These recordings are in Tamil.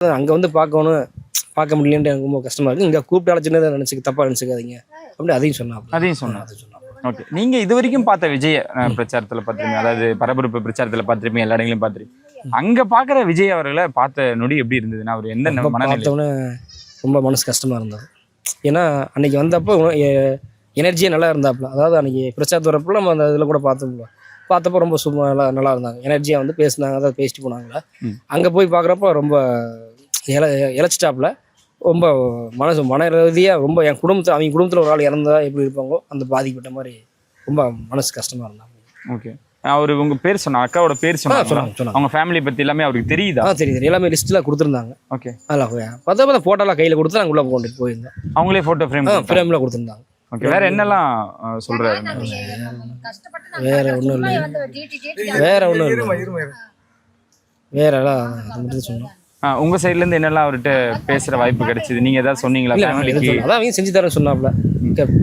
அங்கே வந்து பார்க்கணும், பார்க்க முடியலன்ட்டு எனக்கு ரொம்ப கஷ்டமாக இருக்குது. இங்கே கூப்பிட்டு அழைச்சின்னு நினச்சி தப்பாக நினச்சிக்காதீங்க அப்படி அதையும் சொன்னான். அதையும் சொன்னேன். ஓகே, நீங்க இது வரைக்கும் பார்த்த விஜய் பிரச்சாரத்துல பார்த்துருப்பீங்க, அதாவது பரபரப்பு பிரச்சாரத்துல பார்த்துருப்பீங்க, எல்லா இடங்களையும் பார்த்துருப்பீங்க. அங்க பாக்குற விஜய் அவர்களை பார்த்த நொடி எப்படி இருந்ததுன்னா அவர் எந்த பார்த்தோன்னே ரொம்ப மனசு கஷ்டமா இருந்தது. ஏன்னா அன்னைக்கு வந்தப்போ எனர்ஜியே நல்லா இருந்தாப்புல. அதாவது அன்னைக்கு பிரச்சாரத்து வரப்போ நம்ம அந்த இதில் கூட பார்த்தப்போ ரொம்ப சும்மா நல்லா இருந்தாங்க, எனர்ஜியாக வந்து பேசினாங்க, அதாவது பேசிட்டு போனாங்களா. அங்கே போய் பார்க்குறப்போ ரொம்ப இழைச்சிட்டாப்புல. ரொம்ப மன ரீதியாக ரொம்ப அவங்க குடும்பத்தில் ஒரு ஆள் இறந்தா எப்படி இருப்பாங்களோ அந்த பாதிக்கப்பட்ட மாதிரி ரொம்ப மனசு கஷ்டமாக இருந்தாங்க. ஓகே, அவர் உங்க பேர் சொன்ன அக்காவோட பேர் சொன்னாங்க, அவங்க ஃபேமிலி பற்றி எல்லாமே அவருக்கு தெரியுதா? தெரியுது, எல்லாமே லிஸ்ட்டில் கொடுத்துருந்தாங்க. ஓகே, அதெல்லாம் பார்த்தா ஃபோட்டோலாம் கையில் கொடுத்து நாங்கள் உள்ளே கொண்டுட்டு போயிருந்தோம். அவங்களே ஃபோட்டோ ஃப்ரேமில் கொடுத்துருந்தாங்க. ஓகே, வேற என்னெல்லாம் சொல்றாரு? வேற ஒன்றும் இல்லை, வேறெல்லாம் சொன்னோம். உங்க சைட்ல இருந்து என்னெல்லாம் அவர்கிட்ட பேசுற வாய்ப்பு கிடைச்சது? நீங்க ஏதாவது சொன்னீங்களா? அதான் அவங்க செஞ்சு தரேன்னு சொன்னாப்புல.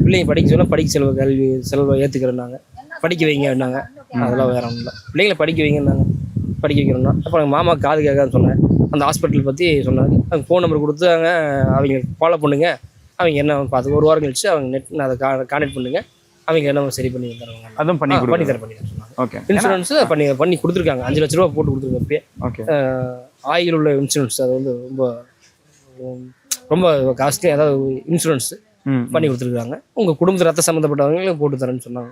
பிள்ளைங்க படிக்க சொன்னா படிக்க செலவை ஏற்றுக்கிறேன்னாங்க, படிக்க வைங்கன்னாங்க. அதெல்லாம் வேற ஒன்றும் இல்லை, பிள்ளைங்களை படிக்க வைங்கன்னாங்க, படிக்க வைக்கிறோம்னா. அப்புறம் எங்கள் மாமா காது கேட்காதுன்னு சொன்னேன், அந்த ஹாஸ்பிட்டல் பற்றி சொன்னாங்க. அவங்க ஃபோன் நம்பர் கொடுத்து அவங்க ஃபாலோ பண்ணுங்க, அவங்க என்ன பார்த்து ஒரு வாரம் கழிச்சு அவங்க அதை கான்டாக்ட் பண்ணுங்க, அவங்க என்ன சரி பண்ணி தருவாங்க. அதுவும் பண்ணி தரேன் சொன்னாங்க. ஓகே, இன்சூரன்ஸ் பண்ணி கொடுத்துருக்காங்க, 5 லட்ச ரூபா போட்டு கொடுத்துருக்கேன். ஓகே, ஆயில் உள்ள இன்சூரன்ஸ், அது வந்து ரொம்ப ரொம்ப காஸ்ட்லி, அதாவது இன்சூரன்ஸ் பண்ணி கொடுத்துருக்காங்க. உங்கள் குடும்பத்தில் ரத்த சம்மந்தப்பட்டவங்களும் போட்டு தரேன்னு சொன்னாங்க.